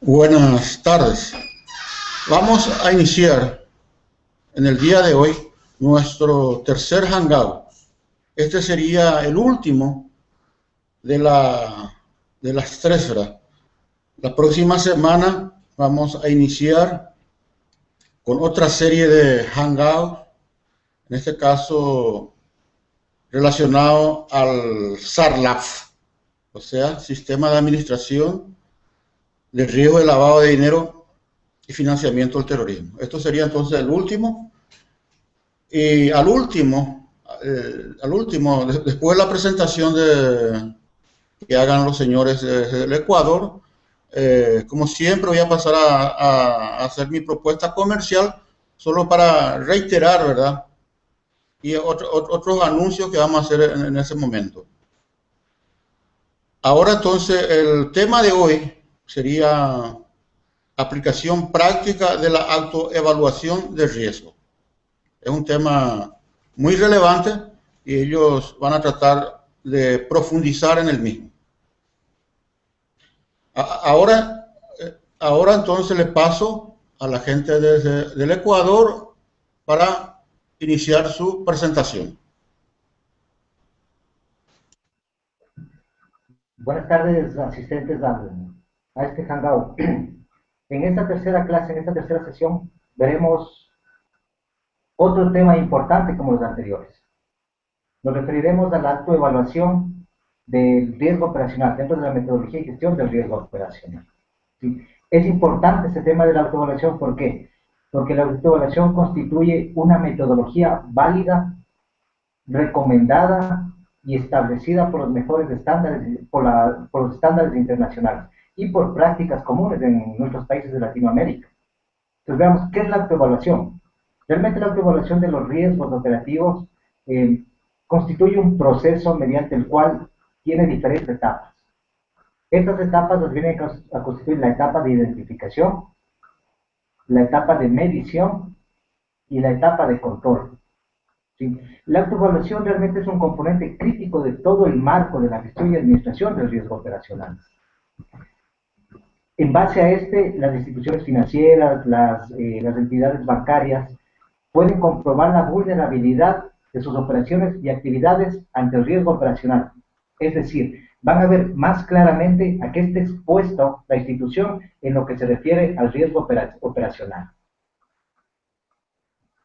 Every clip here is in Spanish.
Buenas tardes. Vamos a iniciar en el día de hoy nuestro tercer hangout. Este sería el último de, de las tres, ¿verdad? La próxima semana vamos a iniciar con otra serie de hangouts, en este caso relacionado al SARLAF, o sea, Sistema de Administración de Riesgo de Lavado de Dinero y Financiamiento del Terrorismo. Esto sería entonces el último. Y después de la presentación que hagan los señores del Ecuador, como siempre voy a pasar a hacer mi propuesta comercial, solo para reiterar, ¿verdad? Y otros anuncios que vamos a hacer en ese momento. Ahora entonces el tema de hoy sería aplicación práctica de la autoevaluación de riesgo. Es un tema muy relevante y ellos van a tratar de profundizar en el mismo. Ahora, ahora entonces le paso a la gente del Ecuador para iniciar su presentación. Buenas tardes, asistentes a este Hangout. En esta tercera clase, en esta tercera sesión, veremos otro tema importante como los anteriores. Nos referiremos a la autoevaluación del riesgo operacional dentro de la metodología y gestión del riesgo operacional. ¿Sí? Es importante este tema de la autoevaluación, ¿por qué? Porque la autoevaluación constituye una metodología válida, recomendada y establecida por los mejores estándares, por los estándares internacionales y por prácticas comunes en nuestros países de Latinoamérica. Entonces veamos, ¿qué es la autoevaluación? Realmente la autoevaluación de los riesgos operativos constituye un proceso mediante el cual tiene diferentes etapas. Estas etapas las vienen a constituir la etapa de identificación, la etapa de medición y la etapa de control. ¿Sí? La autoevaluación realmente es un componente crítico de todo el marco de la gestión y administración del riesgo operacional. En base a las instituciones financieras, las entidades bancarias, pueden comprobar la vulnerabilidad de sus operaciones y actividades ante el riesgo operacional. Es decir, van a ver más claramente a qué está expuesto la institución en lo que se refiere al riesgo operacional.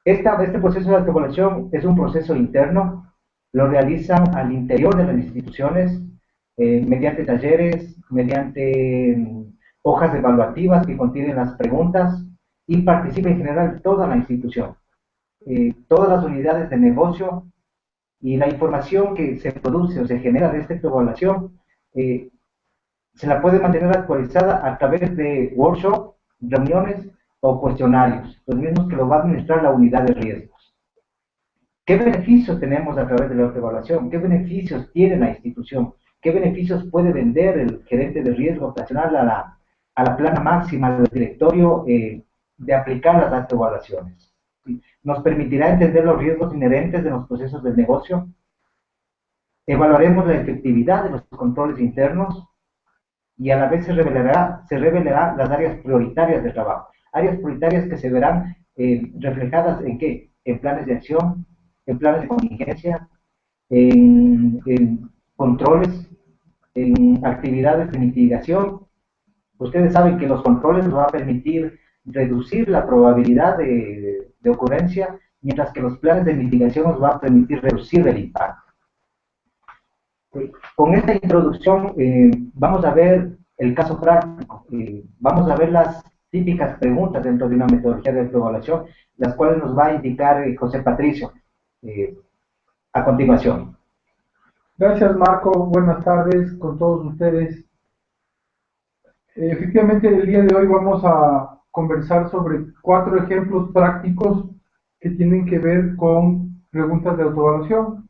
Este proceso de autoevaluación es un proceso interno, lo realizan al interior de las instituciones, mediante talleres, mediante hojas evaluativas que contienen las preguntas, y participa en general toda la institución, todas las unidades de negocio, y la información que se produce o se genera de esta evaluación se la puede mantener actualizada a través de workshops, reuniones o cuestionarios, los mismos que lo va a administrar la unidad de riesgos. ¿Qué beneficios tenemos a través de la autoevaluación? ¿Qué beneficios tiene la institución? ¿Qué beneficios puede vender el gerente de riesgo operacional a la plana máxima del directorio de aplicar las autoevaluaciones? ¿Sí? Nos permitirá entender los riesgos inherentes de los procesos del negocio. Evaluaremos la efectividad de los controles internos y a la vez se revelará las áreas prioritarias de trabajo. Áreas prioritarias que se verán reflejadas en ¿qué? En planes de acción, en planes de contingencia, en controles, en actividades de mitigación. Ustedes saben que los controles nos van a permitir reducir la probabilidad de ocurrencia, mientras que los planes de mitigación nos van a permitir reducir el impacto. Con esta introducción vamos a ver el caso práctico, vamos a ver las típicas preguntas dentro de una metodología de autoevaluación, las cuales nos va a indicar José Patricio a continuación. Gracias, Marco. Buenas tardes con todos ustedes. Efectivamente, el día de hoy vamos a conversar sobre 4 ejemplos prácticos que tienen que ver con preguntas de autoevaluación.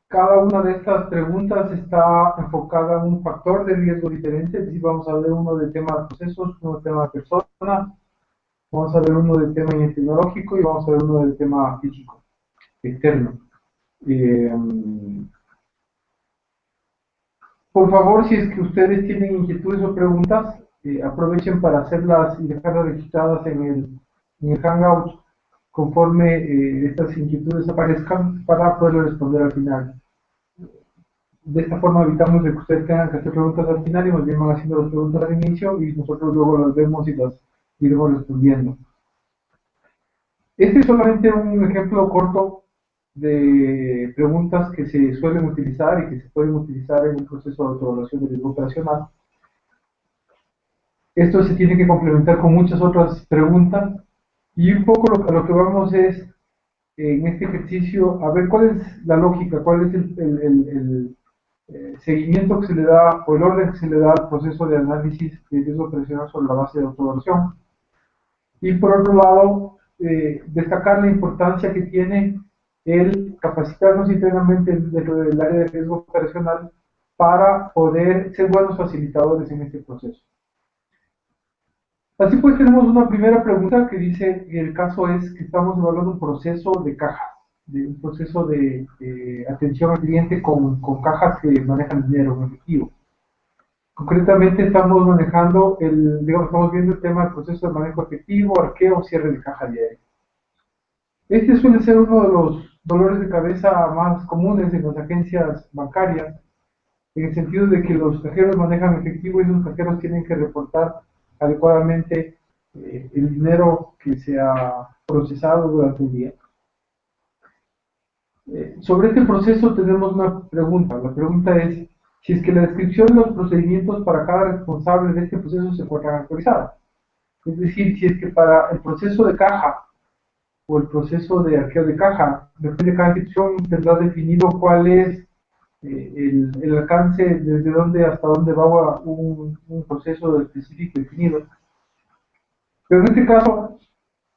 Cada una de estas preguntas está enfocada a un factor de riesgo diferente, es decir, vamos a ver uno del tema de procesos, uno del tema de personas, vamos a ver uno del tema tecnológico y vamos a ver uno del tema físico, externo. Por favor, si es que ustedes tienen inquietudes o preguntas, aprovechen para hacerlas y dejarlas registradas en el Hangout conforme estas inquietudes aparezcan para poder responder al final. De esta forma evitamos de que ustedes tengan que hacer preguntas al final y más bien van haciendo las preguntas al inicio y nosotros luego las vemos y las iremos respondiendo. Este es solamente un ejemplo corto de preguntas que se suelen utilizar y que se pueden utilizar en un proceso de autoevaluación de riesgo operacional. Esto se tiene que complementar con muchas otras preguntas y un poco a lo que vamos es, en este ejercicio, a ver cuál es la lógica, cuál es el seguimiento que se le da o el orden que se le da al proceso de análisis de riesgo operacional sobre la base de autoevaluación. Y por otro lado, destacar la importancia que tiene el capacitarnos internamente dentro del área de riesgo operacional para poder ser buenos facilitadores en este proceso. Así pues, tenemos una primera pregunta que dice que el caso es que estamos evaluando un proceso de cajas, de un proceso de atención al cliente con cajas que manejan dinero en efectivo. Concretamente estamos manejando estamos viendo el tema del proceso de manejo efectivo, arqueo, cierre de caja diaria. Este suele ser uno de los dolores de cabeza más comunes en las agencias bancarias, en el sentido de que los cajeros manejan efectivo y los cajeros tienen que reportar adecuadamente el dinero que se ha procesado durante el día. Sobre este proceso tenemos una pregunta. La pregunta es si es que la descripción de los procedimientos para cada responsable de este proceso se encuentran actualizadas. Es decir, si es que para el proceso de caja o el proceso de arqueo de caja, depende de cada institución, tendrá definido cuál es el alcance, desde dónde hasta dónde va un proceso específico definido. Pero en este caso,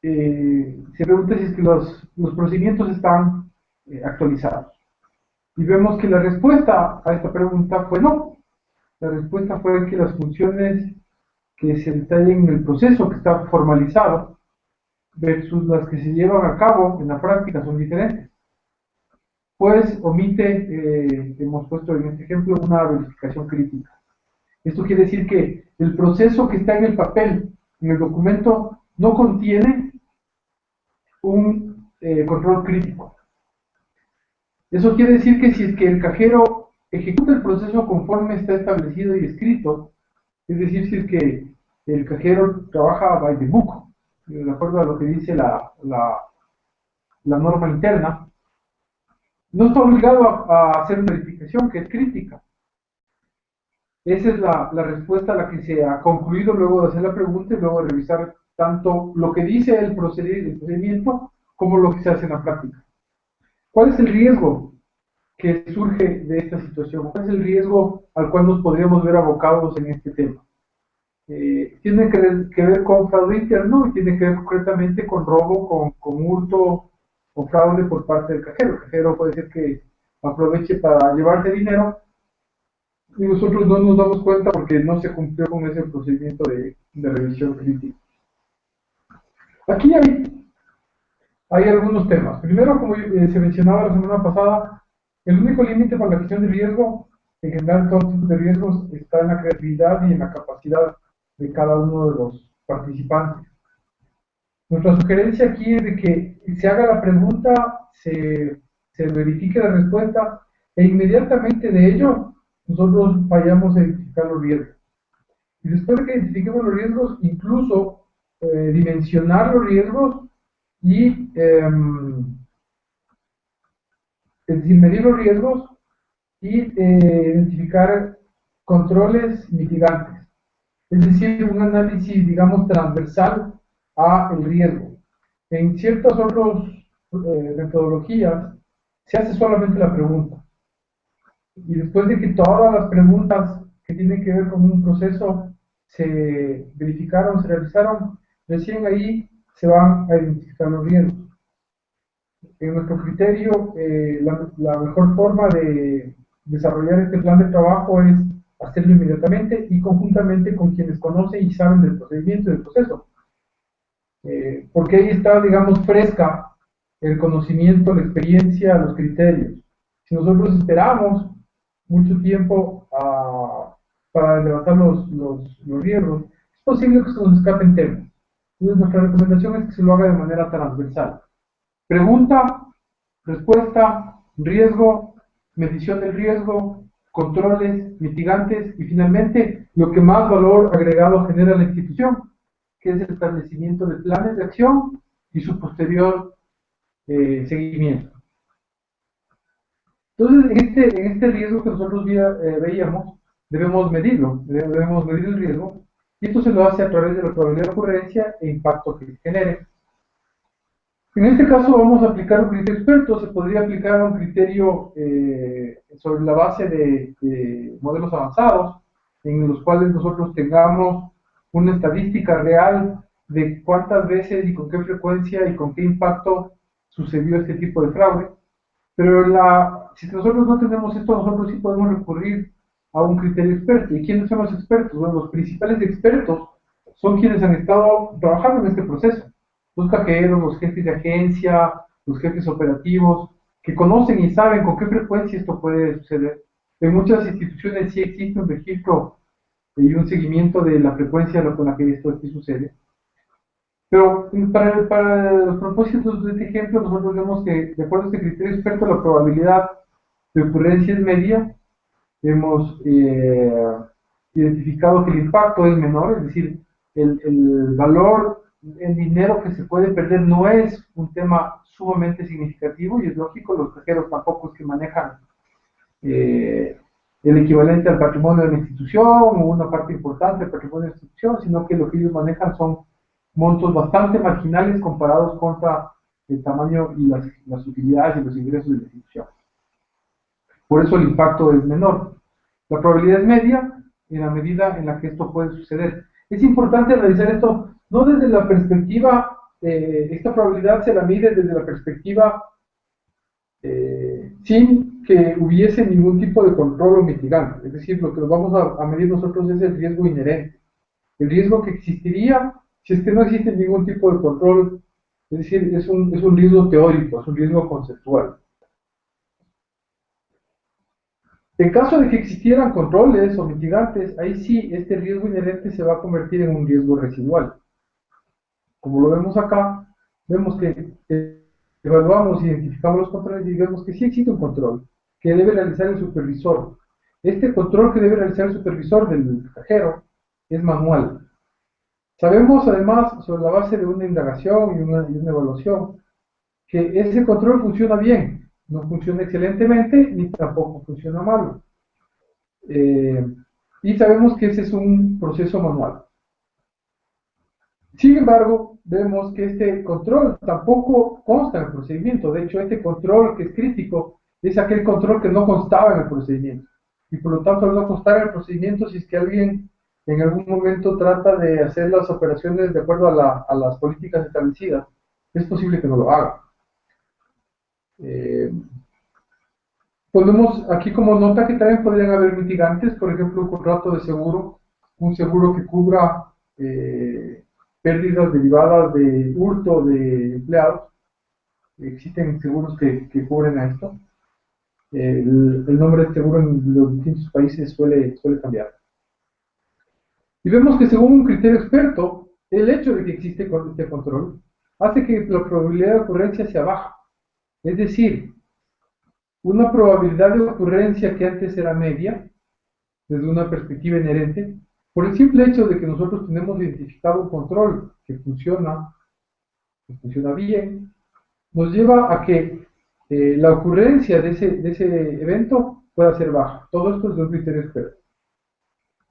se pregunta si es que los procedimientos están actualizados. Y vemos que la respuesta a esta pregunta fue no. La respuesta fue que las funciones que se detallan en el proceso que está formalizado versus las que se llevan a cabo en la práctica son diferentes. Pues omite, hemos puesto en este ejemplo, una verificación crítica. Esto quiere decir que el proceso que está en el papel, en el documento, no contiene un control crítico. Eso quiere decir que si es que el cajero ejecuta el proceso conforme está establecido y escrito, es decir, si es que el cajero trabaja by the book, de acuerdo a lo que dice la norma interna, no está obligado a hacer una verificación que es crítica. Esa es la respuesta a la que se ha concluido luego de hacer la pregunta y luego de revisar tanto lo que dice el procedimiento como lo que se hace en la práctica. ¿Cuál es el riesgo que surge de esta situación? ¿Cuál es el riesgo al cual nos podríamos ver abocados en este tema? Tiene que ver con fraude interno y tiene que ver concretamente con robo, con hurto o fraude por parte del cajero. El cajero puede ser que aproveche para llevarse dinero y nosotros no nos damos cuenta porque no se cumplió con ese procedimiento de revisión crítica. Aquí hay algunos temas. Primero, como se mencionaba la semana pasada, el único límite para la gestión de riesgo, en general todos los tipos de riesgos, está en la creatividad y en la capacidad de cada uno de los participantes. Nuestra sugerencia aquí es de que se haga la pregunta, se verifique la respuesta e inmediatamente de ello nosotros vayamos a identificar los riesgos. Y después de que identifiquemos los riesgos, incluso dimensionar los riesgos y es decir, medir los riesgos y identificar controles mitigantes. Es decir, un análisis, digamos, transversal a el riesgo. En ciertas otras metodologías se hace solamente la pregunta. Y después de que todas las preguntas que tienen que ver con un proceso se verificaron, se realizaron, recién ahí se van a identificar los riesgos. En nuestro criterio, la mejor forma de desarrollar este plan de trabajo es hacerlo inmediatamente y conjuntamente con quienes conocen y saben del procedimiento y del proceso. Porque ahí está, digamos, fresca el conocimiento, la experiencia, los criterios. Si nosotros esperamos mucho tiempo para levantar los riesgos, posible que se nos escapen temas. Entonces, nuestra recomendación es que se lo haga de manera transversal. Pregunta, respuesta, riesgo, medición del riesgo, controles, mitigantes y finalmente lo que más valor agregado genera la institución, que es el establecimiento de planes de acción y su posterior seguimiento. Entonces, en este riesgo que nosotros veíamos, debemos medirlo, debemos medir el riesgo, y esto se lo hace a través de la probabilidad de ocurrencia e impacto que genere. En este caso vamos a aplicar un criterio experto, se podría aplicar un criterio sobre la base de modelos avanzados, en los cuales nosotros tengamos una estadística real de cuántas veces y con qué frecuencia y con qué impacto sucedió este tipo de fraude. Pero si nosotros no tenemos esto, nosotros sí podemos recurrir a un criterio experto. ¿Y quiénes son los expertos? Bueno, los principales expertos son quienes han estado trabajando en este proceso. Los cajeros, los jefes de agencia, los jefes operativos, que conocen y saben con qué frecuencia esto puede suceder. En muchas instituciones sí existe un registro y un seguimiento de la frecuencia con la que esto aquí sucede. Pero para los propósitos de este ejemplo, nosotros vemos que, de acuerdo a este criterio experto, la probabilidad de ocurrencia es media. Hemos identificado que el impacto es menor, es decir, el valor en dinero que se puede perder no es un tema sumamente significativo, y es lógico, los cajeros tampoco es que manejan el equivalente al patrimonio de la institución o una parte importante del patrimonio de la institución, sino que lo que ellos manejan son montos bastante marginales comparados contra el tamaño y las utilidades y los ingresos de la institución. Por eso el impacto es menor. La probabilidad es media en la medida en la que esto puede suceder. Es importante analizar esto no desde la perspectiva, esta probabilidad se la mide desde la perspectiva sin que hubiese ningún tipo de control o mitigante. Es decir, lo que nos vamos a medir nosotros es el riesgo inherente. El riesgo que existiría si es que no existe ningún tipo de control, es decir, es un riesgo teórico, es un riesgo conceptual. En caso de que existieran controles o mitigantes, ahí sí, este riesgo inherente se va a convertir en un riesgo residual. Como lo vemos acá, vemos que evaluamos, identificamos los controles y vemos que sí existe un control que debe realizar el supervisor. Este control que debe realizar el supervisor del cajero es manual. Sabemos además, sobre la base de una indagación y una evaluación, que ese control funciona bien, no funciona excelentemente ni tampoco funciona mal. Y sabemos que ese es un proceso manual. Sin embargo, vemos que este control tampoco consta en el procedimiento. De hecho, este control que es crítico es aquel control que no constaba en el procedimiento. Y por lo tanto, al no constar en el procedimiento, si es que alguien en algún momento trata de hacer las operaciones de acuerdo a las políticas establecidas, es posible que no lo haga. Ponemos aquí como nota que también podrían haber mitigantes, por ejemplo, un contrato de seguro, un seguro que cubra pérdidas derivadas de hurto de empleados. Existen seguros que cubren a esto. El nombre de seguro en los distintos países suele cambiar. Y vemos que según un criterio experto, el hecho de que existe este control hace que la probabilidad de ocurrencia sea baja. Es decir, una probabilidad de ocurrencia que antes era media, desde una perspectiva inherente, por el simple hecho de que nosotros tenemos identificado un control que funciona bien, nos lleva a que la ocurrencia de ese evento pueda ser baja. Todo esto es de un criterio experto.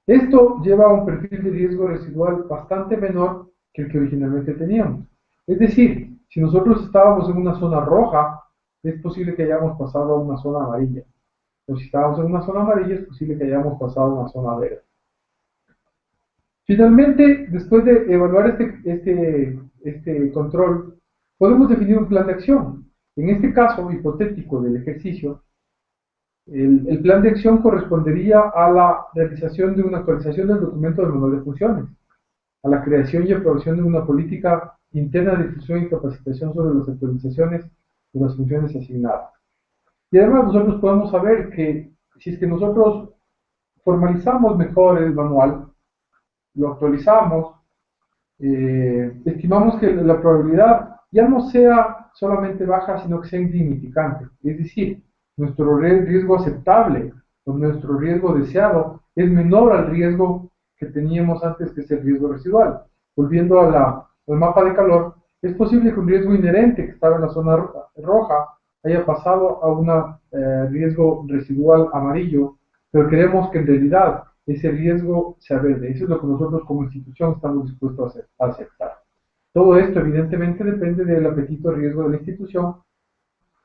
Esto lleva a un perfil de riesgo residual bastante menor que el que originalmente teníamos. Es decir, si nosotros estábamos en una zona roja, es posible que hayamos pasado a una zona amarilla. O si estábamos en una zona amarilla, es posible que hayamos pasado a una zona verde. Finalmente, después de evaluar este control, podemos definir un plan de acción. En este caso hipotético del ejercicio, el plan de acción correspondería a la realización de una actualización del documento del manual de funciones, a la creación y aprobación de una política interna de difusión y capacitación sobre las actualizaciones de las funciones asignadas. Y además nosotros podemos saber que si es que nosotros formalizamos mejor el manual, lo actualizamos, estimamos que la probabilidad ya no sea solamente baja, sino que sea insignificante. Es decir, nuestro riesgo aceptable o nuestro riesgo deseado es menor al riesgo que teníamos antes, que es el riesgo residual. Volviendo al mapa de calor, es posible que un riesgo inherente que estaba en la zona roja haya pasado a un riesgo residual amarillo, pero queremos que en realidad ese riesgo sea verde. Eso es lo que nosotros como institución estamos dispuestos a aceptar. Todo esto evidentemente depende del apetito riesgo de la institución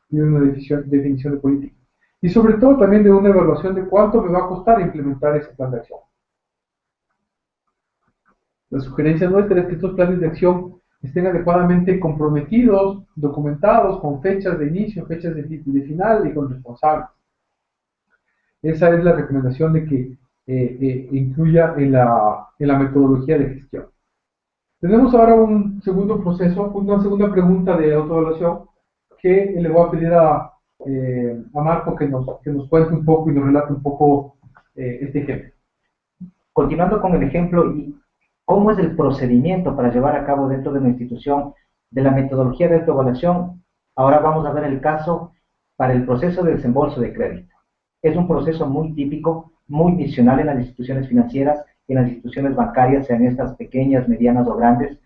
y de una definición de política. Y sobre todo también de una evaluación de cuánto me va a costar implementar ese plan de acción. La sugerencia nuestra es que estos planes de acción estén adecuadamente comprometidos, documentados, con fechas de inicio, fechas de final y con responsables. Esa es la recomendación de que incluya en la metodología de gestión. Tenemos ahora un segundo proceso, una segunda pregunta de autoevaluación que le voy a pedir a Marco que nos cuente un poco y nos relate un poco este ejemplo. Continuando con el ejemplo, ¿cómo es el procedimiento para llevar a cabo dentro de una institución de la metodología de autoevaluación? Ahora vamos a ver el caso para el proceso de desembolso de crédito. Es un proceso muy típico, muy misional en las instituciones financieras, en las instituciones bancarias, sean estas pequeñas, medianas o grandes,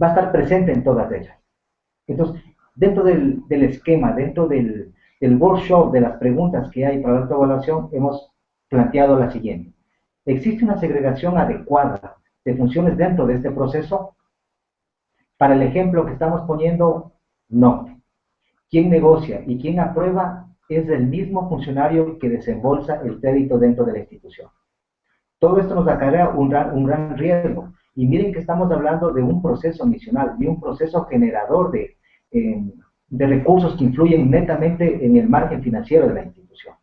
va a estar presente en todas ellas. Entonces, dentro del esquema, dentro del workshop, de las preguntas que hay para la autoevaluación, hemos planteado la siguiente. ¿Existe una segregación adecuada de funciones dentro de este proceso? Para el ejemplo que estamos poniendo, no. Quien negocia y quien aprueba es el mismo funcionario que desembolsa el crédito dentro de la institución. Todo esto nos acarrea un gran riesgo. Y miren que estamos hablando de un proceso misional, de un proceso generador de recursos que influyen netamente en el margen financiero de la institución.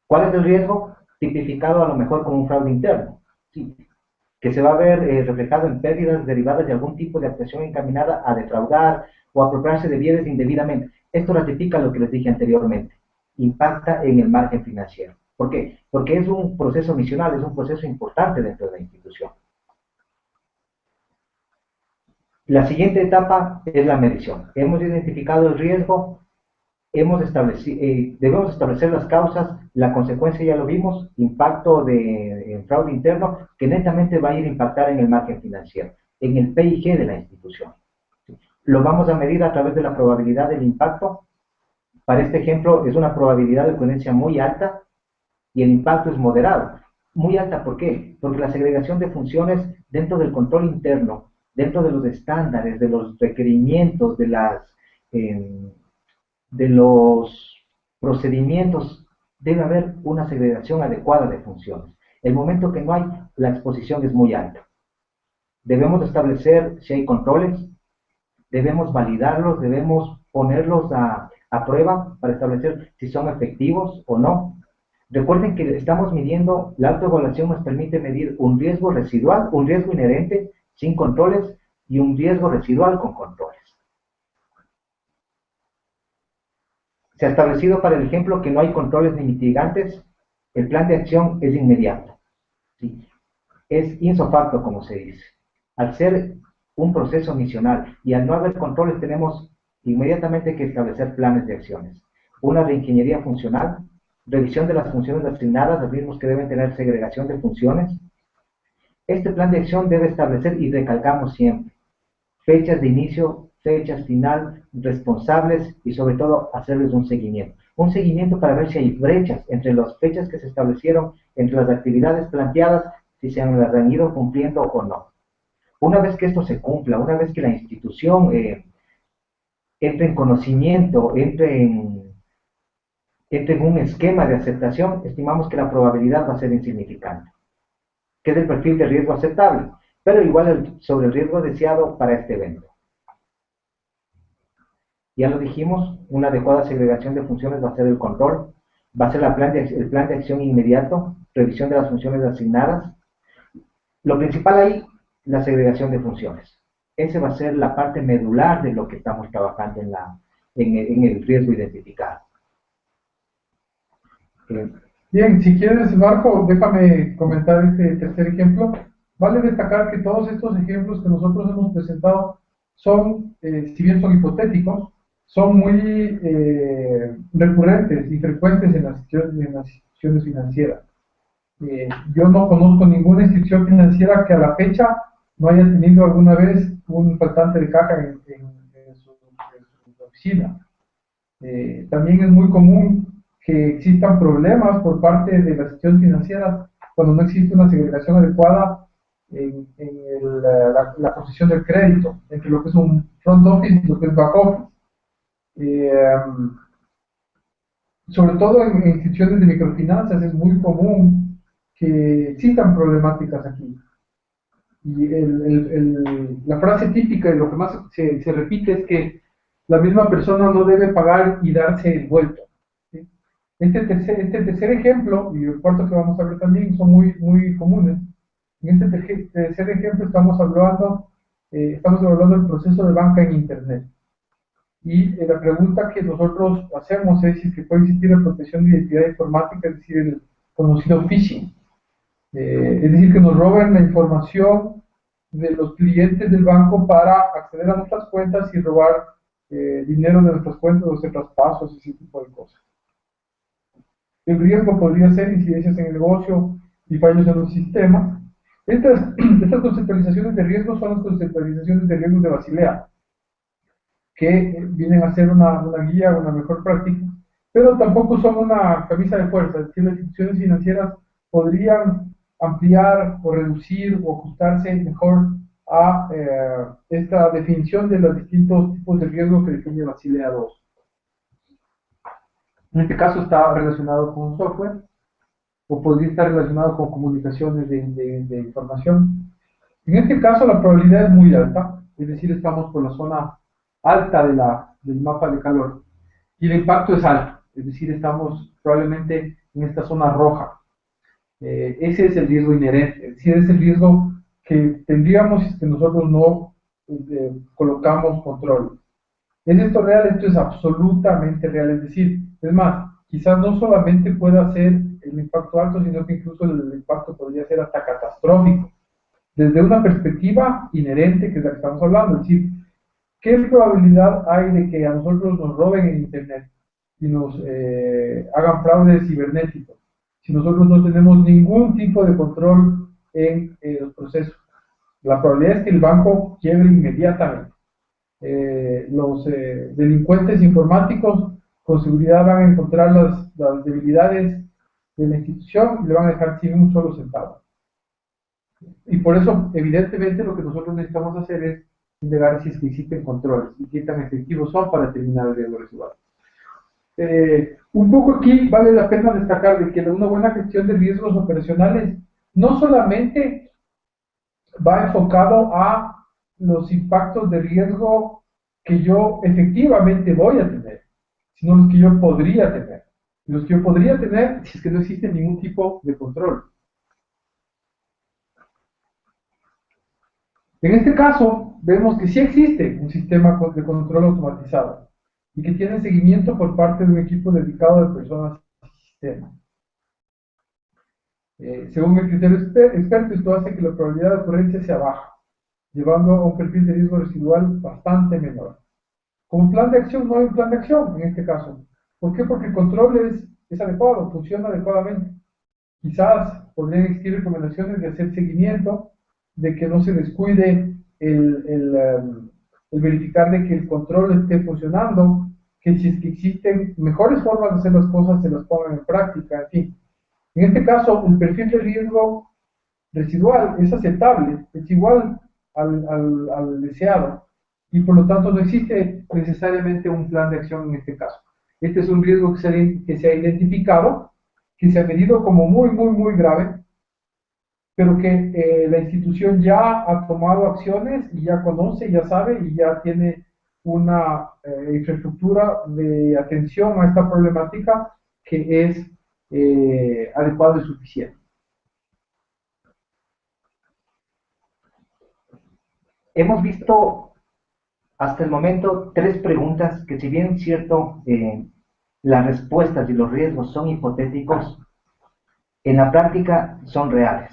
¿Cuál es el riesgo? Tipificado a lo mejor como un fraude interno, ¿sí? Que se va a ver reflejado en pérdidas derivadas de algún tipo de actuación encaminada a defraudar o apropiarse de bienes indebidamente. Esto ratifica lo que les dije anteriormente. Impacta en el margen financiero. ¿Por qué? Porque es un proceso misional, es un proceso importante dentro de la institución. La siguiente etapa es la medición. Hemos identificado el riesgo, debemos establecer las causas, la consecuencia ya lo vimos, impacto de fraude interno, que netamente va a ir a impactar en el margen financiero, en el PIG de la institución. Lo vamos a medir a través de la probabilidad del impacto. Para este ejemplo es una probabilidad de ocurrencia muy alta y el impacto es moderado. Muy alta, ¿por qué? Porque la segregación de funciones dentro del control interno, dentro de los estándares, de los requerimientos, de los procedimientos, debe haber una segregación adecuada de funciones. El momento que no hay, la exposición es muy alta. Debemos establecer si hay controles, debemos validarlos, debemos ponerlos a prueba para establecer si son efectivos o no. Recuerden que estamos midiendo, la autoevaluación nos permite medir un riesgo residual, un riesgo inherente sin controles y un riesgo residual con controles. Se ha establecido para el ejemplo que no hay controles ni mitigantes, el plan de acción es inmediato. ¿Sí? Es ipso facto, como se dice. Al ser un proceso misional y al no haber controles, tenemos inmediatamente que establecer planes de acciones. Una de ingeniería funcional, revisión de las funciones asignadas, los mismos que deben tener segregación de funciones. Este plan de acción debe establecer, y recalcamos siempre, fechas de inicio, fechas final, responsables y sobre todo hacerles un seguimiento. Un seguimiento para ver si hay brechas entre las fechas que se establecieron, entre las actividades planteadas, si se han ido cumpliendo o no. Una vez que esto se cumpla, una vez que la institución entre en conocimiento, entre en un esquema de aceptación, estimamos que la probabilidad va a ser insignificante, que es el perfil de riesgo aceptable, pero igual sobre el riesgo deseado para este evento. Ya lo dijimos, una adecuada segregación de funciones va a ser el control, va a ser el plan de acción inmediato, revisión de las funciones asignadas. Lo principal ahí, la segregación de funciones. Esa va a ser la parte medular de lo que estamos trabajando en el riesgo identificado. Bien, si quieres, Marco, déjame comentar este tercer ejemplo. Vale destacar que todos estos ejemplos que nosotros hemos presentado son, si bien son hipotéticos, son muy recurrentes y frecuentes en las instituciones financieras. Yo no conozco ninguna institución financiera que a la fecha no haya tenido alguna vez un faltante de caja en su oficina. También es muy común que existan problemas por parte de las instituciones financieras cuando no existe una segregación adecuada la posición del crédito, entre lo que es un front office y lo que es back office. Sobre todo en instituciones de microfinanzas es muy común que existan problemáticas aquí. Y la frase típica y lo que más se repite es que la misma persona no debe pagar y darse el vuelto. ¿Sí? Este tercer ejemplo, y el cuarto que vamos a ver también, son muy comunes. En este tercer ejemplo estamos hablando del proceso de banca en Internet. Y la pregunta que nosotros hacemos es si puede existir la protección de identidad informática, es decir, el conocido phishing. Es decir, que nos roben la información de los clientes del banco para acceder a nuestras cuentas y robar dinero de nuestras cuentas, o hacer traspasos, ese tipo de cosas. El riesgo podría ser incidencias en el negocio y fallos en los sistemas. Estas conceptualizaciones de riesgo son las conceptualizaciones de riesgos de Basilea, que vienen a ser una guía, una mejor práctica, pero tampoco son una camisa de fuerza. Es decir, las instituciones financieras podrían ampliar o reducir o ajustarse mejor a esta definición de los distintos tipos de riesgo que define Basilea II. En este caso está relacionado con software, o podría estar relacionado con comunicaciones de información. En este caso la probabilidad es muy alta, es decir, estamos por la zona alta del mapa de calor, y el impacto es alto, es decir, estamos probablemente en esta zona roja. Ese es el riesgo inherente, es decir, es el riesgo que tendríamos si nosotros no colocamos control. ¿Es esto real? Esto es absolutamente real, es decir, es más, quizás no solamente pueda ser el impacto alto, sino que incluso el impacto podría ser hasta catastrófico, desde una perspectiva inherente, que es la que estamos hablando, es decir, ¿qué probabilidad hay de que a nosotros nos roben en Internet y nos hagan fraude cibernético si nosotros no tenemos ningún tipo de control en los procesos? La probabilidad es que el banco quiebre inmediatamente. Los delincuentes informáticos con seguridad van a encontrar las debilidades de la institución y le van a dejar sin un solo centavo. Y por eso, evidentemente, lo que nosotros necesitamos hacer es indagar si es que existen controles y qué tan efectivos son para determinar el riesgo residual. Un poco aquí vale la pena destacar de que una buena gestión de riesgos operacionales no solamente va enfocado a los impactos de riesgo que yo efectivamente voy a tener, sino los que yo podría tener. Los que yo podría tener si es que no existe ningún tipo de control. En este caso, vemos que sí existe un sistema de control automatizado y que tiene seguimiento por parte de un equipo dedicado de personas y sistemas. Según el criterio experto, esto hace que la probabilidad de ocurrencia sea baja, llevando a un perfil de riesgo residual bastante menor. Como plan de acción, no hay un plan de acción en este caso. ¿Por qué? Porque el control es adecuado, funciona adecuadamente. Quizás podrían existir recomendaciones de hacer seguimiento, de que no se descuide el verificar de que el control esté funcionando, que si es que existen mejores formas de hacer las cosas, se las pongan en práctica, en fin. En este caso, el perfil de riesgo residual es aceptable, es igual al deseado, y por lo tanto no existe necesariamente un plan de acción en este caso. Este es un riesgo que se ha identificado, que se ha medido como muy grave, pero que la institución ya ha tomado acciones y ya conoce, ya sabe y ya tiene una infraestructura de atención a esta problemática que es adecuado y suficiente. Hemos visto hasta el momento 3 preguntas que, si bien es cierto, las respuestas y los riesgos son hipotéticos, en la práctica son reales.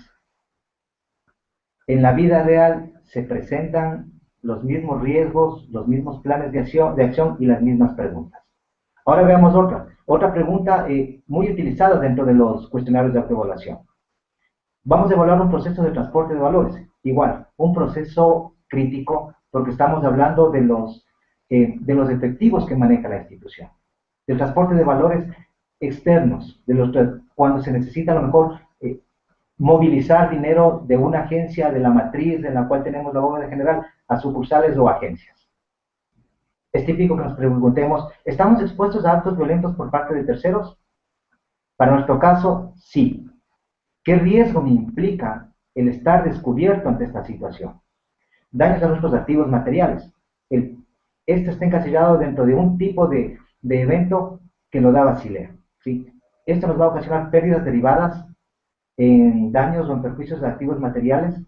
En la vida real se presentan los mismos riesgos, los mismos planes de acción y las mismas preguntas. Ahora veamos otra pregunta muy utilizada dentro de los cuestionarios de autoevaluación. Vamos a evaluar un proceso de transporte de valores. Igual, un proceso crítico, porque estamos hablando de los efectivos que maneja la institución. Del transporte de valores externos, cuando se necesita a lo mejor movilizar dinero de una agencia, de la matriz en la cual tenemos la bóveda general, a sucursales o agencias. Es típico que nos preguntemos, ¿estamos expuestos a actos violentos por parte de terceros? Para nuestro caso, sí. ¿Qué riesgo me implica el estar descubierto ante esta situación? Daños a nuestros activos materiales. Este está encasillado dentro de un tipo de evento que lo da Basilea, ¿sí? Esto nos va a ocasionar pérdidas derivadas en daños o en perjuicios de activos materiales,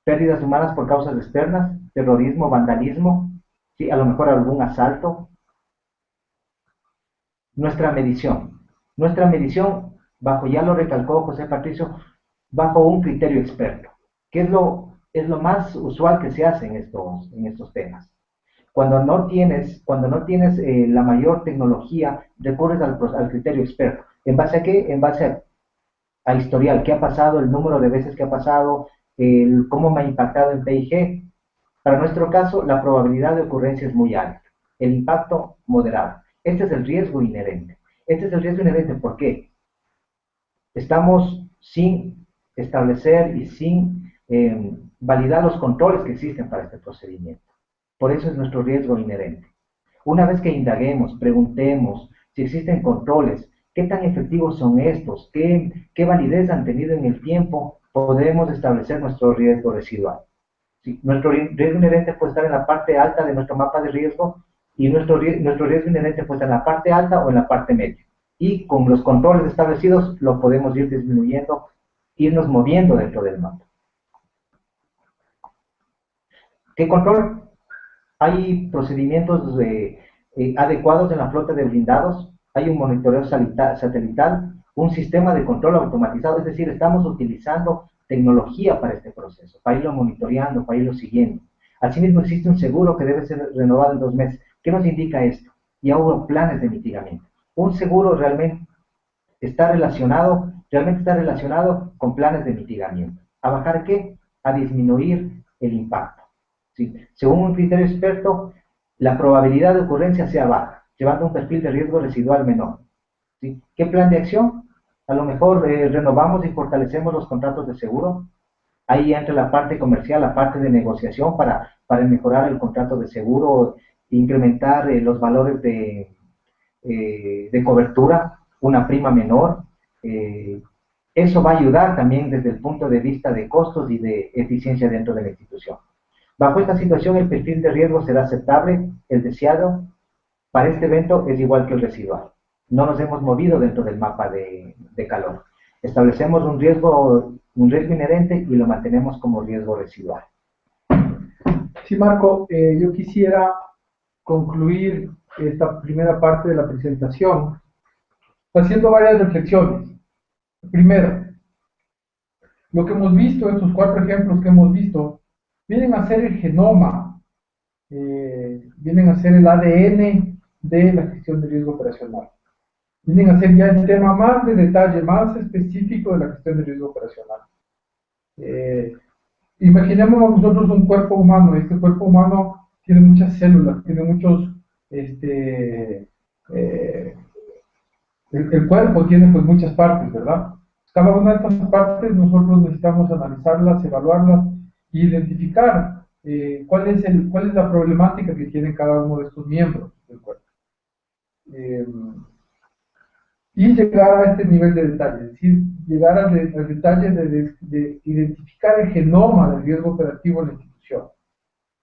pérdidas humanas por causas externas, terrorismo, vandalismo, ¿sí? A lo mejor algún asalto. Nuestra medición, bajo, ya lo recalcó José Patricio, bajo un criterio experto, que es lo más usual que se hace en estos temas. Cuando no tienes la mayor tecnología, recurres al criterio experto. ¿En base a qué? En base a historial, qué ha pasado, el número de veces que ha pasado, cómo me ha impactado en PIG. Para nuestro caso, la probabilidad de ocurrencia es muy alta, el impacto moderado. Este es el riesgo inherente. ¿Por qué? Estamos sin establecer y sin validar los controles que existen para este procedimiento. Por eso es nuestro riesgo inherente. Una vez que indaguemos, preguntemos si existen controles, qué tan efectivos son estos, qué validez han tenido en el tiempo, podremos establecer nuestro riesgo residual. ¿Sí? Nuestro riesgo inherente puede estar en la parte alta de nuestro mapa de riesgo y nuestro riesgo inherente puede estar en la parte alta o en la parte media. Y con los controles establecidos lo podemos ir disminuyendo, irnos moviendo dentro del mapa. ¿Qué control? Hay procedimientos adecuados en la flota de blindados, hay un monitoreo satelital, un sistema de control automatizado, es decir, estamos utilizando tecnología para este proceso, para irlo monitoreando, para irlo siguiendo. Asimismo, existe un seguro que debe ser renovado en 2 meses. ¿Qué nos indica esto? Ya hubo planes de mitigamiento. Un seguro realmente está relacionado con planes de mitigamiento. ¿A bajar qué? A disminuir el impacto. ¿Sí? Según un criterio experto, la probabilidad de ocurrencia sea baja, llevando un perfil de riesgo residual menor. ¿Sí? ¿Qué plan de acción? A lo mejor renovamos y fortalecemos los contratos de seguro. Ahí entra la parte comercial, la parte de negociación para mejorar el contrato de seguro, incrementar los valores de cobertura, una prima menor. Eso va a ayudar también desde el punto de vista de costos y de eficiencia dentro de la institución. Bajo esta situación, el perfil de riesgo será aceptable, el deseado para este evento es igual que el residual. No nos hemos movido dentro del mapa de calor. Establecemos un riesgo inherente y lo mantenemos como riesgo residual. Sí, Marco, yo quisiera concluir esta primera parte de la presentación haciendo varias reflexiones. Primero, lo que hemos visto, estos 4 ejemplos que hemos visto, vienen a ser el genoma, vienen a ser el ADN de la gestión de riesgo operacional. Vienen a ser ya el tema más de detalle, más específico de la gestión de riesgo operacional. Imaginemos nosotros un cuerpo humano. Este cuerpo humano tiene muchas células, tiene muchos, el cuerpo tiene pues muchas partes, ¿verdad? Cada una de estas partes nosotros necesitamos analizarlas, evaluarlas e identificar cuál es la problemática que tiene cada uno de estos miembros del cuerpo. Y llegar a este nivel de detalle, es decir, llegar al detalle de identificar el genoma del riesgo operativo en la institución,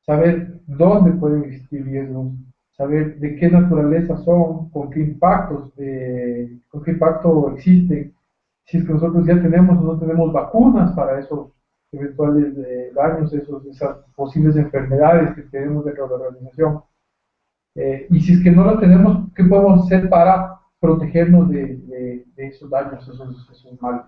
saber dónde pueden existir riesgos, saber de qué naturaleza son, con qué impacto existen, si es que nosotros ya tenemos o no tenemos vacunas para esos eventuales daños, esas posibles enfermedades que tenemos dentro de la organización. Y si es que no las tenemos, ¿qué podemos hacer para protegernos de esos daños, esos males.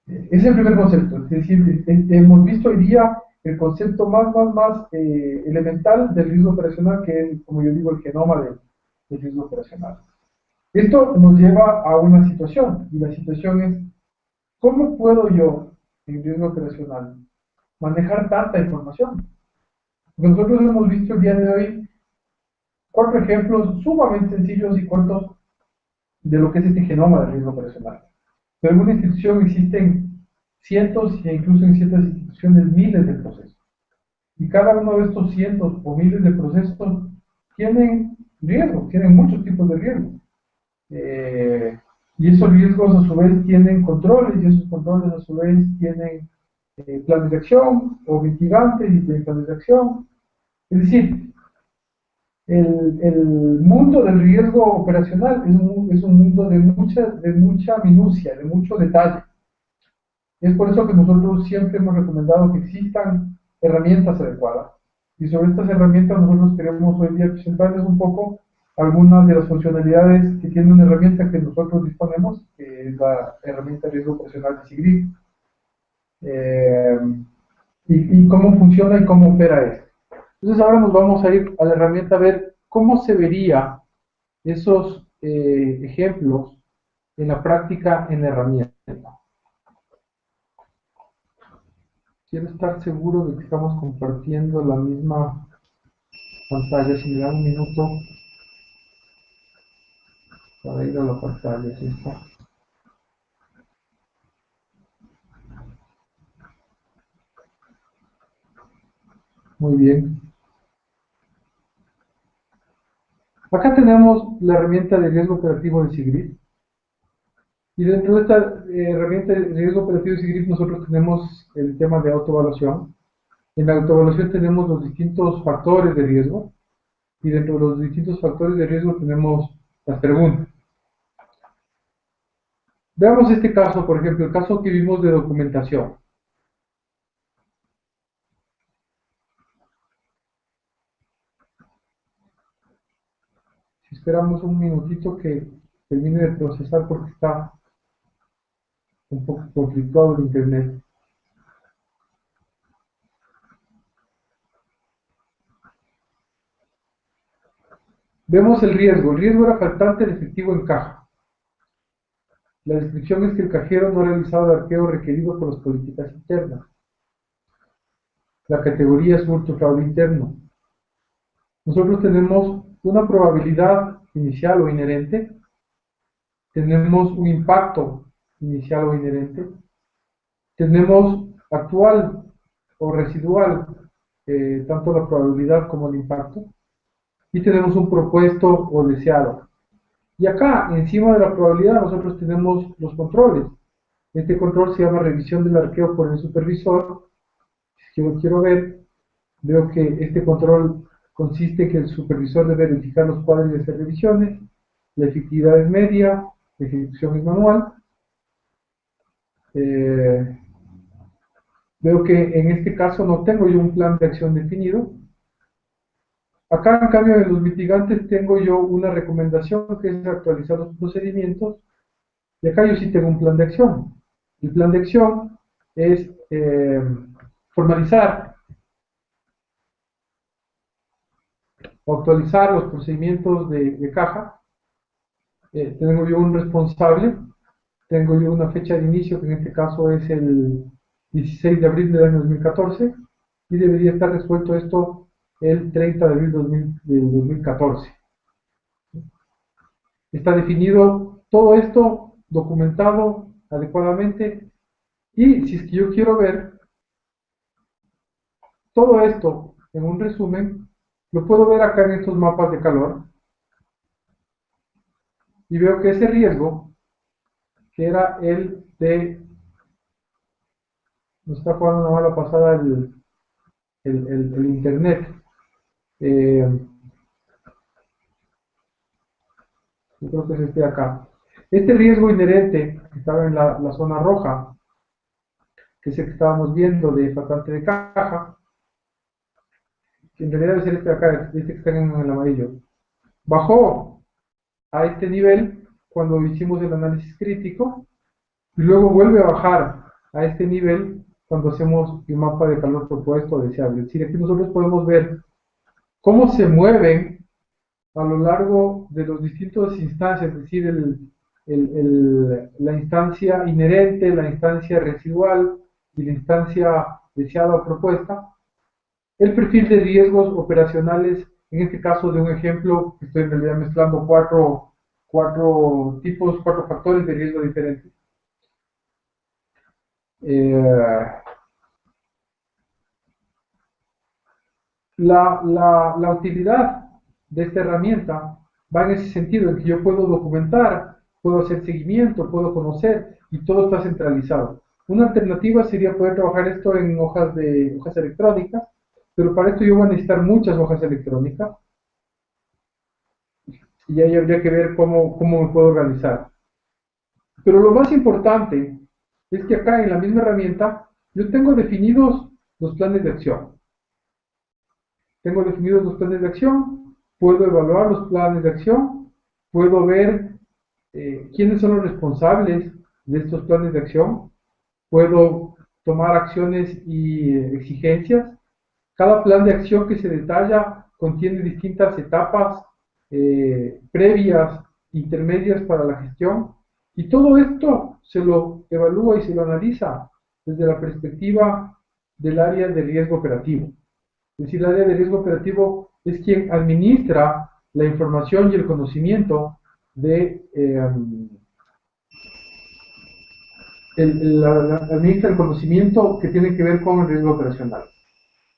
Ese es el primer concepto, es decir, hemos visto hoy día el concepto más elemental del riesgo operacional, que es, como yo digo, el genoma del riesgo operacional. Esto nos lleva a una situación, y la situación es, ¿cómo puedo yo, en riesgo operacional, manejar tanta información? Porque nosotros hemos visto el día de hoy 4 ejemplos sumamente sencillos y cortos de lo que es este genoma del riesgo operacional. Pero en una institución existen cientos e incluso en ciertas instituciones miles de procesos. Y cada uno de estos cientos o miles de procesos tienen riesgos, tienen muchos tipos de riesgos. Y esos riesgos a su vez tienen controles y esos controles a su vez tienen planes de acción o mitigantes y planes de acción. Es decir, el mundo del riesgo operacional es un mundo de mucha minucia, de mucho detalle. Es por eso que nosotros siempre hemos recomendado que existan herramientas adecuadas. Y sobre estas herramientas nosotros queremos hoy día presentarles un poco algunas de las funcionalidades que tiene una herramienta que nosotros disponemos, que es la herramienta de riesgo operacional de SIGRIP, y cómo funciona y cómo opera esto. Entonces ahora nos vamos a ir a la herramienta a ver cómo se vería esos ejemplos en la práctica en la herramienta. Quiero estar seguro de que estamos compartiendo la misma pantalla. Si me dan un minuto para ir a la pantalla, ¿sí está? Muy bien. Acá tenemos la herramienta de riesgo operativo de SIGRIP. Y dentro de esta herramienta de riesgo operativo de SIGRIP nosotros tenemos el tema de autoevaluación. En la autoevaluación tenemos los distintos factores de riesgo. Y dentro de los distintos factores de riesgo tenemos las preguntas. Veamos este caso, por ejemplo, el caso que vimos de documentación. Si esperamos un minutito que termine de procesar porque está un poco conflictuado el internet. Vemos el riesgo. El riesgo era faltante de efectivo en caja. La descripción es que el cajero no ha realizado el arqueo requerido por las políticas internas. La categoría es hurto fraude interno. Nosotros tenemos una probabilidad inicial o inherente. Tenemos un impacto inicial o inherente. Tenemos actual o residual, tanto la probabilidad como el impacto. Y tenemos un propuesto o deseado. Y acá, encima de la probabilidad, nosotros tenemos los controles. Este control se llama revisión del arqueo por el supervisor. Si yo lo quiero ver, veo que este control consiste en que el supervisor debe verificar los cuadros y hacer revisiones. La efectividad es media, la ejecución es manual. Veo que en este caso no tengo yo un plan de acción definido. Acá, en cambio, en los mitigantes tengo yo una recomendación que es actualizar los procedimientos. Y acá yo sí tengo un plan de acción. El plan de acción es formalizar o actualizar los procedimientos de caja. Tengo yo un responsable, tengo yo una fecha de inicio, que en este caso es el 16 de abril del año 2014, y debería estar resuelto esto el 30 de abril del 2014. Está definido todo esto, documentado adecuadamente, y si es que yo quiero ver todo esto en un resumen, lo puedo ver acá en estos mapas de calor, y veo que ese riesgo, que era el de, nos está jugando una mala pasada el internet, yo creo que es este de acá. Este riesgo inherente, que estaba en la zona roja, que es el que estábamos viendo de faltante de caja, que en realidad debe ser este de acá, este que está en el amarillo, bajó a este nivel cuando hicimos el análisis crítico, y luego vuelve a bajar a este nivel cuando hacemos el mapa de calor propuesto o deseable. Es decir, aquí nosotros podemos ver cómo se mueven a lo largo de las distintas instancias, es decir, la instancia inherente, la instancia residual y la instancia deseada o propuesta, el perfil de riesgos operacionales, en este caso de un ejemplo, estoy en realidad mezclando cuatro tipos, cuatro factores de riesgo diferentes. La utilidad de esta herramienta va en ese sentido, en que yo puedo documentar, puedo hacer seguimiento, puedo conocer, y todo está centralizado. Una alternativa sería poder trabajar esto en hojas electrónicas, pero para esto yo voy a necesitar muchas hojas electrónicas, y ahí habría que ver cómo me puedo organizar. Pero lo más importante es que acá en la misma herramienta yo tengo definidos los planes de acción. Tengo definidos los planes de acción, puedo evaluar los planes de acción, puedo ver quiénes son los responsables de estos planes de acción, puedo tomar acciones y exigencias. Cada plan de acción que se detalla contiene distintas etapas previas, intermedias para la gestión, y todo esto se lo evalúa y se lo analiza desde la perspectiva del área de riesgo operativo. Es decir, el área de riesgo operativo es quien administra la información y el conocimiento de administra el conocimiento que tiene que ver con el riesgo operacional.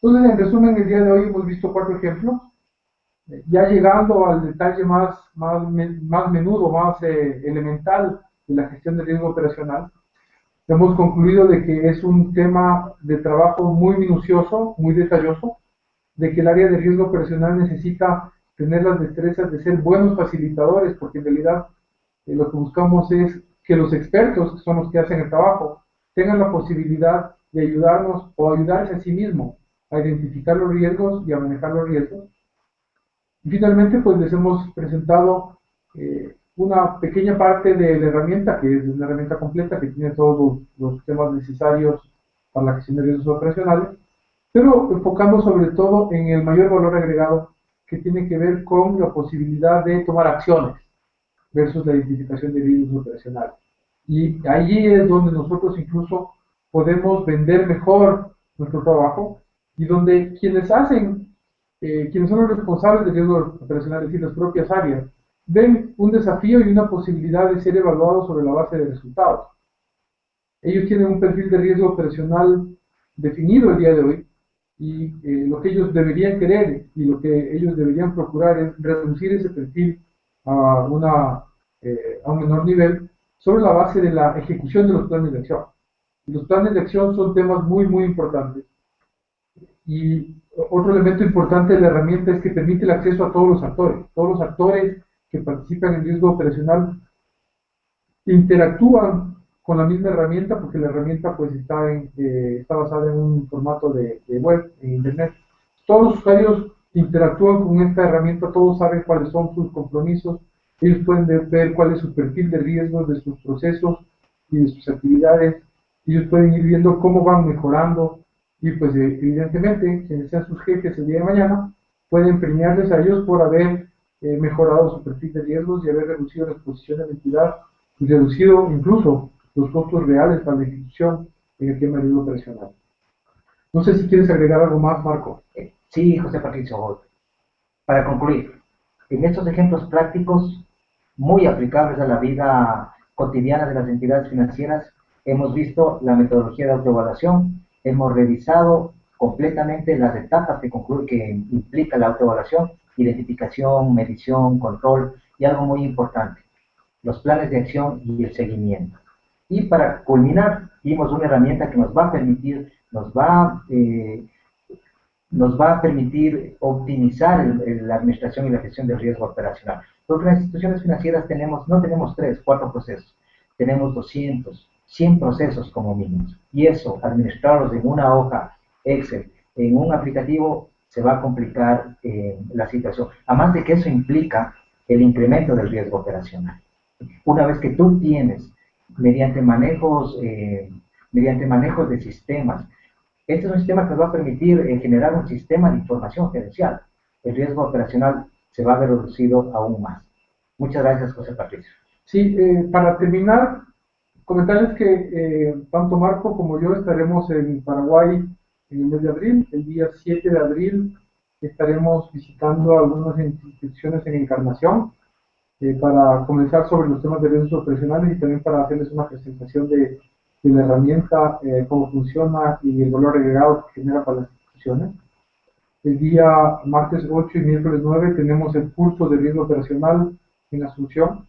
Entonces, en resumen, el día de hoy hemos visto 4 ejemplos. Ya llegando al detalle más menudo, más elemental de la gestión de riesgo operacional, hemos concluido de que es un tema de trabajo muy minucioso, muy detalloso, de que el área de riesgo operacional necesita tener las destrezas de ser buenos facilitadores, porque en realidad lo que buscamos es que los expertos, que son los que hacen el trabajo, tengan la posibilidad de ayudarnos o ayudarse a sí mismos a identificar los riesgos y a manejar los riesgos. Y finalmente, pues les hemos presentado una pequeña parte de la herramienta, que es una herramienta completa que tiene todos los temas necesarios para la gestión de riesgos operacionales, pero enfocando sobre todo en el mayor valor agregado que tiene que ver con la posibilidad de tomar acciones versus la identificación de riesgos operacionales. Y allí es donde nosotros incluso podemos vender mejor nuestro trabajo, y donde quienes son los responsables de riesgos operacionales, es decir, las propias áreas, ven un desafío y una posibilidad de ser evaluados sobre la base de resultados. Ellos tienen un perfil de riesgo operacional definido el día de hoy, y lo que ellos deberían querer y lo que ellos deberían procurar es reducir ese perfil a un menor nivel sobre la base de la ejecución de los planes de acción. Y los planes de acción son temas muy, muy importantes. Y otro elemento importante de la herramienta es que permite el acceso a todos los actores. Todos los actores que participan en riesgo operacional interactúan con la misma herramienta, porque la herramienta pues está basada en un formato de web, en internet. Todos los usuarios interactúan con esta herramienta, todos saben cuáles son sus compromisos, ellos pueden ver cuál es su perfil de riesgos de sus procesos y de sus actividades, ellos pueden ir viendo cómo van mejorando, y pues evidentemente quienes sean sus jefes el día de mañana pueden premiarles a ellos por haber mejorado su perfil de riesgos y haber reducido la exposición de la entidad y reducido incluso los costos reales para la institución en el tema de riesgo operacional. No sé si quieres agregar algo más, Marco. Sí, José Patricio. Para concluir, en estos ejemplos prácticos muy aplicables a la vida cotidiana de las entidades financieras, hemos visto la metodología de autoevaluación, hemos revisado completamente las etapas que implica la autoevaluación: identificación, medición, control, y algo muy importante, los planes de acción y el seguimiento. Y para culminar, vimos una herramienta que nos va a permitir optimizar la administración y la gestión del riesgo operacional. Porque las instituciones financieras no tenemos 3, 4 procesos, tenemos 200, 100 procesos como mínimo. Y eso, administrarlos en una hoja Excel, en un aplicativo, se va a complicar la situación. Además de que eso implica el incremento del riesgo operacional. Una vez que tú tienes, mediante manejos de sistemas, este es un sistema que nos va a permitir generar un sistema de información gerencial. El riesgo operacional se va a ver reducido aún más. Muchas gracias, José Patricio. Sí, para terminar, comentarles que tanto Marco como yo estaremos en Paraguay en el mes de abril. El día 7 de abril estaremos visitando algunas instituciones en Encarnación para comenzar sobre los temas de riesgos operacionales y también para hacerles una presentación de la herramienta, cómo funciona y el valor agregado que genera para las instituciones. El día martes 8 y miércoles 9 tenemos el curso de riesgo operacional en Asunción,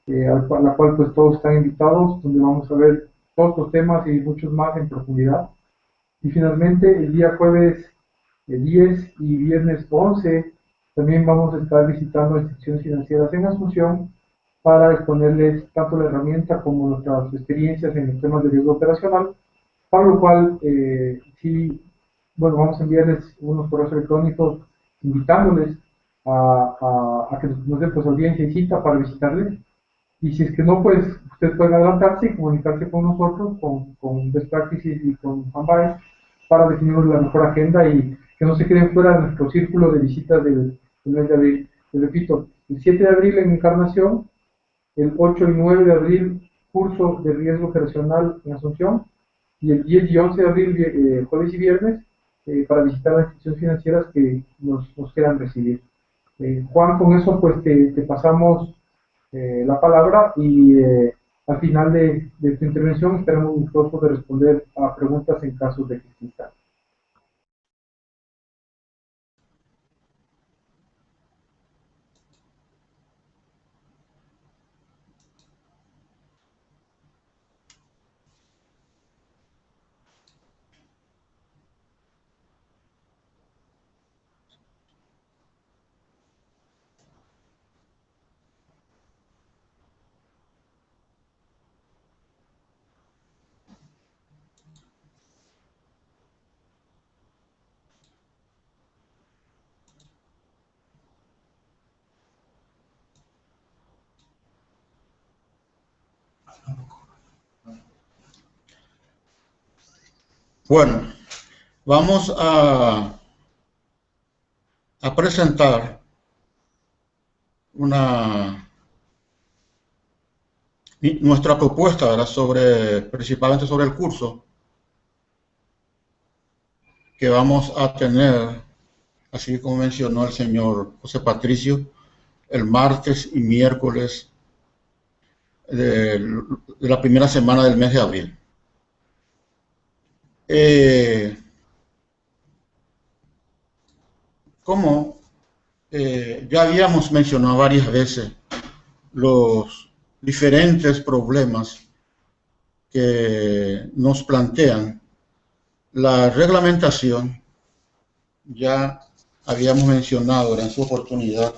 a la cual pues todos están invitados, donde vamos a ver todos los temas y muchos más en profundidad. Y finalmente el día jueves 10 y viernes 11 también vamos a estar visitando instituciones financieras en Asunción para exponerles tanto la herramienta como nuestras experiencias en los temas de riesgo operacional, para lo cual vamos a enviarles unos correos electrónicos invitándoles a que nos den pues audiencia y cita para visitarles. Y si es que no, pues ustedes pueden adelantarse y comunicarse con nosotros, con Best Practices y con Fanbase, para definir la mejor agenda y que no se queden fuera de nuestro círculo de visitas del mes de abril. Les repito, el 7 de abril en Encarnación, el 8 y 9 de abril curso de riesgo operacional en Asunción, y el 10 y 11 de abril, jueves y viernes, para visitar las instituciones financieras que nos quieran recibir. Juan, con eso pues te pasamos la palabra y al final de tu intervención estaremos gustosos de responder a preguntas en caso de que existan. Bueno, vamos a presentar nuestra propuesta, ¿verdad? Principalmente sobre el curso que vamos a tener, así como mencionó el señor José Patricio, el martes y miércoles de la primera semana del mes de abril. Como ya habíamos mencionado varias veces, los diferentes problemas que nos plantean la reglamentación, ya habíamos mencionado en su oportunidad,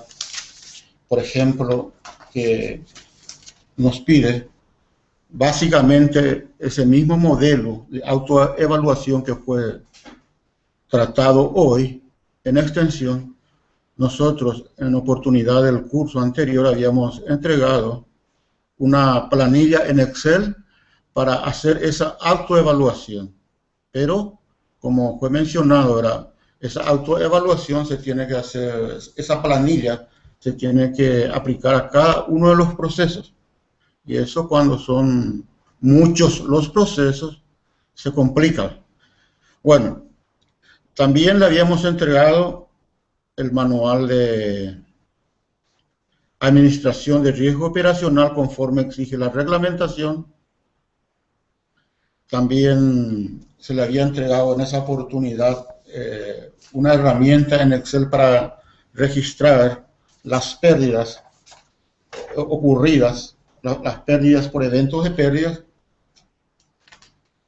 por ejemplo, que nos pide básicamente ese mismo modelo de autoevaluación que fue tratado hoy en extensión. Nosotros, en oportunidad del curso anterior, habíamos entregado una planilla en Excel para hacer esa autoevaluación. Pero, como fue mencionado, esa autoevaluación se tiene que hacer, esa planilla se tiene que aplicar a cada uno de los procesos. Y eso, cuando son muchos los procesos, se complica. Bueno, también le habíamos entregado el manual de administración de riesgo operacional conforme exige la reglamentación. También se le había entregado en esa oportunidad una herramienta en Excel para registrar las pérdidas ocurridas, las pérdidas por eventos de pérdidas.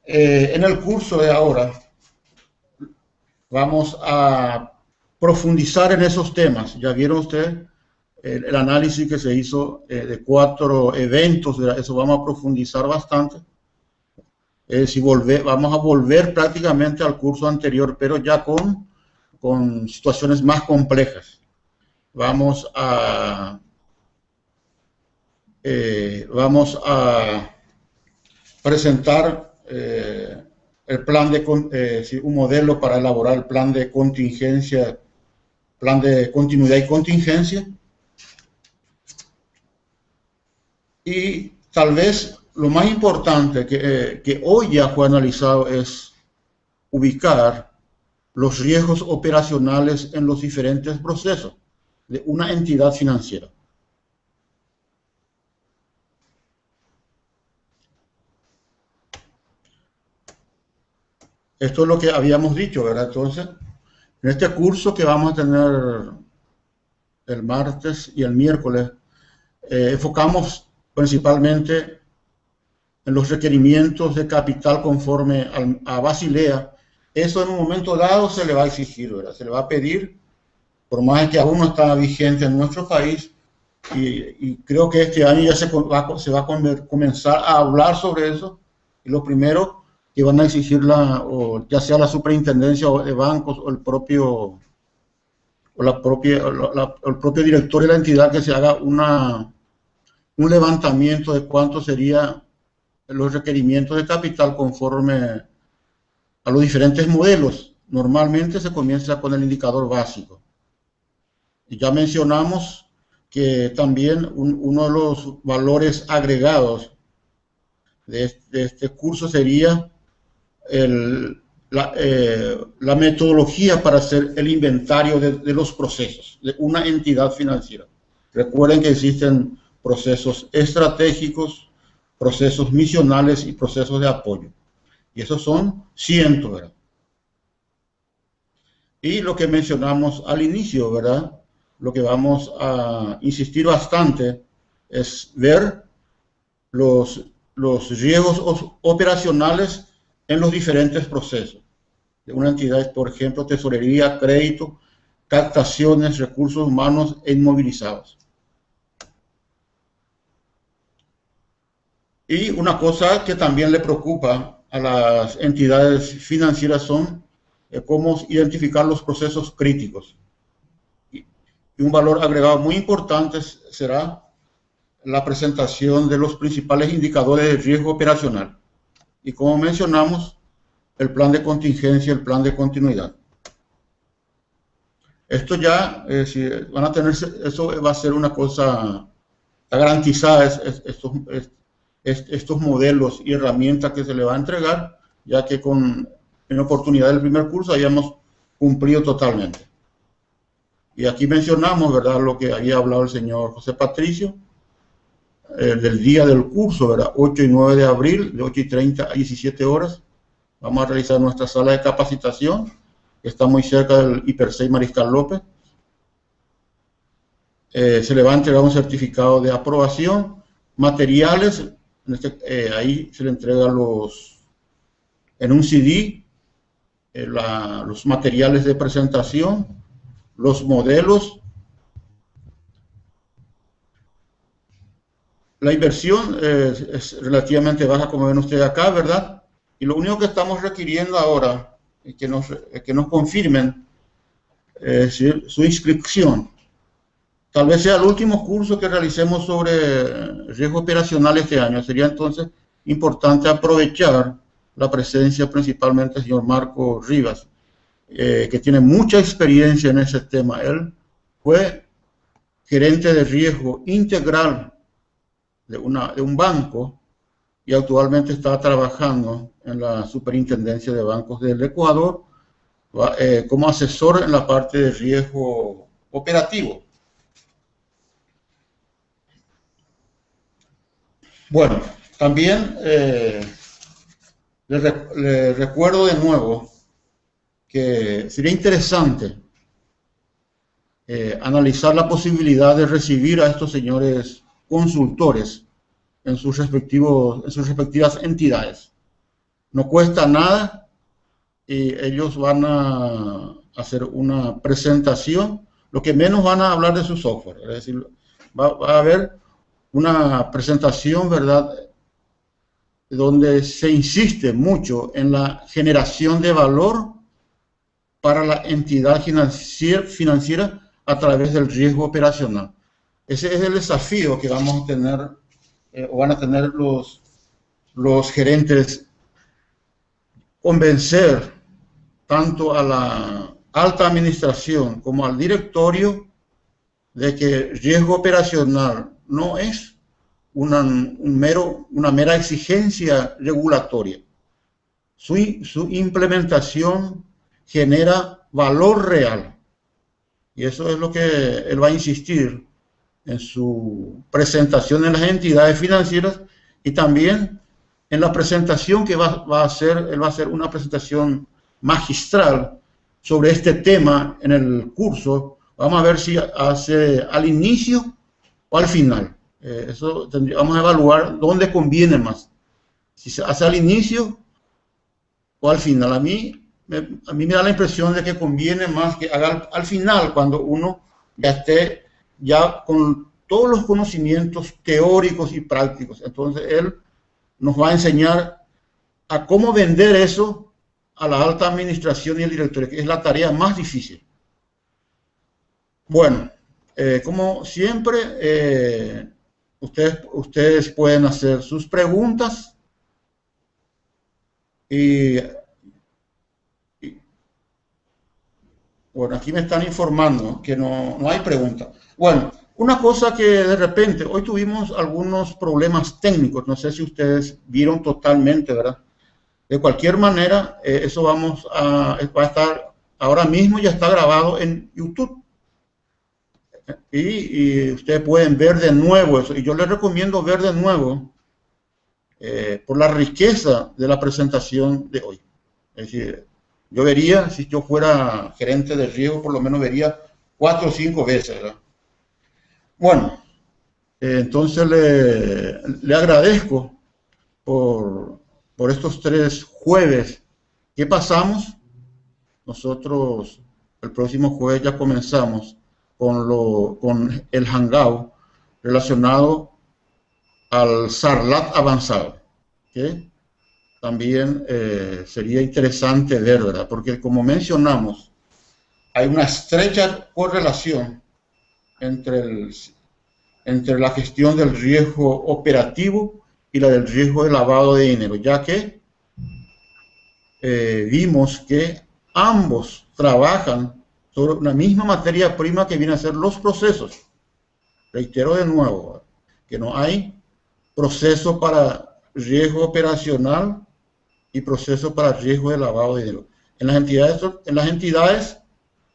En el curso de ahora vamos a profundizar en esos temas. Ya vieron ustedes el análisis que se hizo de 4 eventos, eso vamos a profundizar bastante. Vamos a volver prácticamente al curso anterior, pero ya con situaciones más complejas. Vamos a vamos a presentar el plan de un modelo para elaborar el plan de contingencia, plan de continuidad y contingencia. Y tal vez lo más importante que hoy ya fue analizado es ubicar los riesgos operacionales en los diferentes procesos de una entidad financiera. Esto es lo que habíamos dicho, ¿verdad? Entonces, en este curso que vamos a tener el martes y el miércoles, enfocamos principalmente en los requerimientos de capital conforme a Basilea. Eso en un momento dado se le va a exigir, ¿verdad? Se le va a pedir, por más que aún no está vigente en nuestro país, y creo que este año ya se va a comenzar a hablar sobre eso, y lo primero que van a exigir ya sea la superintendencia de bancos o el propio director de la entidad, que se haga un levantamiento de cuánto serían los requerimientos de capital conforme a los diferentes modelos. Normalmente se comienza con el indicador básico. Y ya mencionamos que también uno de los valores agregados de este curso sería la metodología para hacer el inventario de los procesos de una entidad financiera. Recuerden que existen procesos estratégicos, procesos misionales y procesos de apoyo. Y esos son cientos, ¿verdad? Y lo que mencionamos al inicio, ¿verdad? Lo que vamos a insistir bastante es ver los riesgos operacionales en los diferentes procesos de una entidad, por ejemplo, tesorería, crédito, captaciones, recursos humanos e inmovilizados. Y una cosa que también le preocupa a las entidades financieras son cómo identificar los procesos críticos. Y un valor agregado muy importante será la presentación de los principales indicadores de riesgo operacional. Y como mencionamos, el plan de contingencia, el plan de continuidad. Esto ya, si van a tener, eso va a ser una cosa garantizada, estos modelos y herramientas que se le va a entregar, ya que en oportunidad del primer curso habíamos cumplido totalmente. Y aquí mencionamos, ¿verdad?, lo que había hablado el señor José Patricio, del día del curso, ¿verdad?, 8 y 9 de abril, de 8:30 a 17 horas. Vamos a realizar nuestra sala de capacitación, que está muy cerca del Hiper 6 Mariscal López. Se le va a entregar un certificado de aprobación, materiales, ahí se le entrega en un CD, los materiales de presentación, los modelos. La inversión es relativamente baja, como ven ustedes acá, ¿verdad? Y lo único que estamos requiriendo ahora es que nos confirmen su inscripción. Tal vez sea el último curso que realicemos sobre riesgo operacional este año. Sería entonces importante aprovechar la presencia principalmente del señor Marco Rivas, que tiene mucha experiencia en ese tema. Él fue gerente de riesgo integral de un banco y actualmente está trabajando en la Superintendencia de Bancos del Ecuador como asesor en la parte de riesgo operativo. Bueno, también le recuerdo de nuevo que sería interesante analizar la posibilidad de recibir a estos señores consultores en sus respectivas entidades. No cuesta nada y ellos van a hacer una presentación. Lo que menos van a hablar de su software, es decir, va a haber una presentación, ¿verdad?, donde se insiste mucho en la generación de valor para la entidad financiera a través del riesgo operacional. Ese es el desafío que vamos a tener o van a tener los gerentes convencer tanto a la alta administración como al directorio de que riesgo operacional no es una mera exigencia regulatoria. Su implementación genera valor real. Y eso es lo que él va a insistir en su presentación en las entidades financieras y también en la presentación que va a hacer. Él va a hacer una presentación magistral sobre este tema en el curso. Vamos a ver si hace al inicio o al final. Vamos a evaluar dónde conviene más. Si se hace al inicio o al final. A mí me da la impresión de que conviene más que haga al final, cuando uno ya esté ya con todos los conocimientos teóricos y prácticos. Entonces él nos va a enseñar a cómo vender eso a la alta administración y el directorio, que es la tarea más difícil. Bueno, como siempre, ustedes pueden hacer sus preguntas y bueno, aquí me están informando que no hay pregunta. Bueno, una cosa que de repente, hoy tuvimos algunos problemas técnicos, no sé si ustedes vieron totalmente, ¿verdad? De cualquier manera, eso va a estar ahora mismo, ya está grabado en YouTube. Y ustedes pueden ver de nuevo eso. Y yo les recomiendo ver de nuevo por la riqueza de la presentación de hoy. Es decir, yo vería, si yo fuera gerente de riesgo, por lo menos vería 4 o 5 veces, ¿verdad? Bueno, entonces le agradezco por estos 3 jueves que pasamos. Nosotros el próximo jueves ya comenzamos con el hangout relacionado al SARLAT avanzado, ¿okay? También sería interesante ver, ¿verdad? Porque como mencionamos, hay una estrecha correlación entre la gestión del riesgo operativo y la del riesgo de lavado de dinero, ya que vimos que ambos trabajan sobre una misma materia prima que viene a ser los procesos. Reitero de nuevo, que no hay proceso para riesgo operacional y proceso para riesgo de lavado de dinero. En las entidades,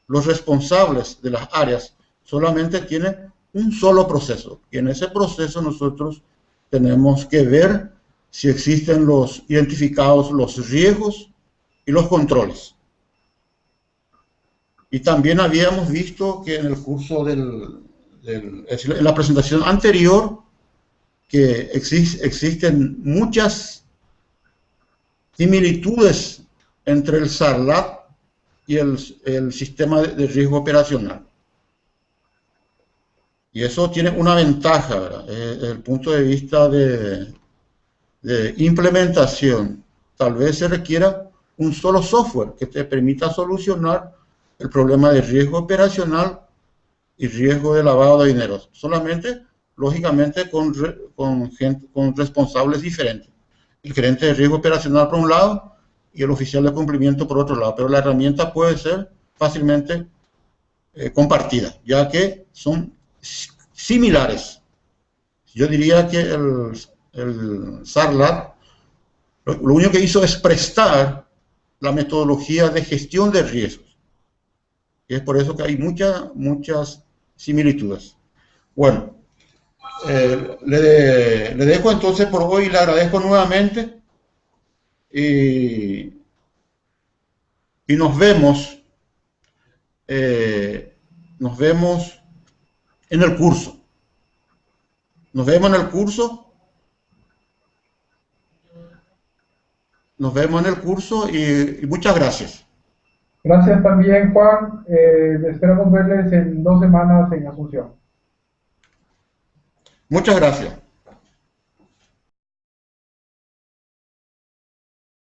los responsables de las áreas solamente tienen un solo proceso, y en ese proceso nosotros tenemos que ver si existen identificados los riesgos y los controles. Y también habíamos visto que en el curso en la presentación anterior, que existen muchas similitudes entre el SARLAT y el sistema de riesgo operacional. Y eso tiene una ventaja, ¿verdad? Desde el punto de vista de implementación. Tal vez se requiera un solo software que te permita solucionar el problema de riesgo operacional y riesgo de lavado de dinero. Solamente, lógicamente, con responsables diferentes. El gerente de riesgo operacional por un lado y el oficial de cumplimiento por otro lado. Pero la herramienta puede ser fácilmente compartida, ya que son similares. Yo diría que el SARLAT lo único que hizo es prestar la metodología de gestión de riesgos. Y es por eso que hay muchas similitudes. Bueno, le dejo entonces por hoy, le agradezco nuevamente y nos vemos en el curso. Nos vemos en el curso. Nos vemos en el curso y muchas gracias. Gracias también, Juan. Esperamos verles en 2 semanas en Asunción. Muchas gracias.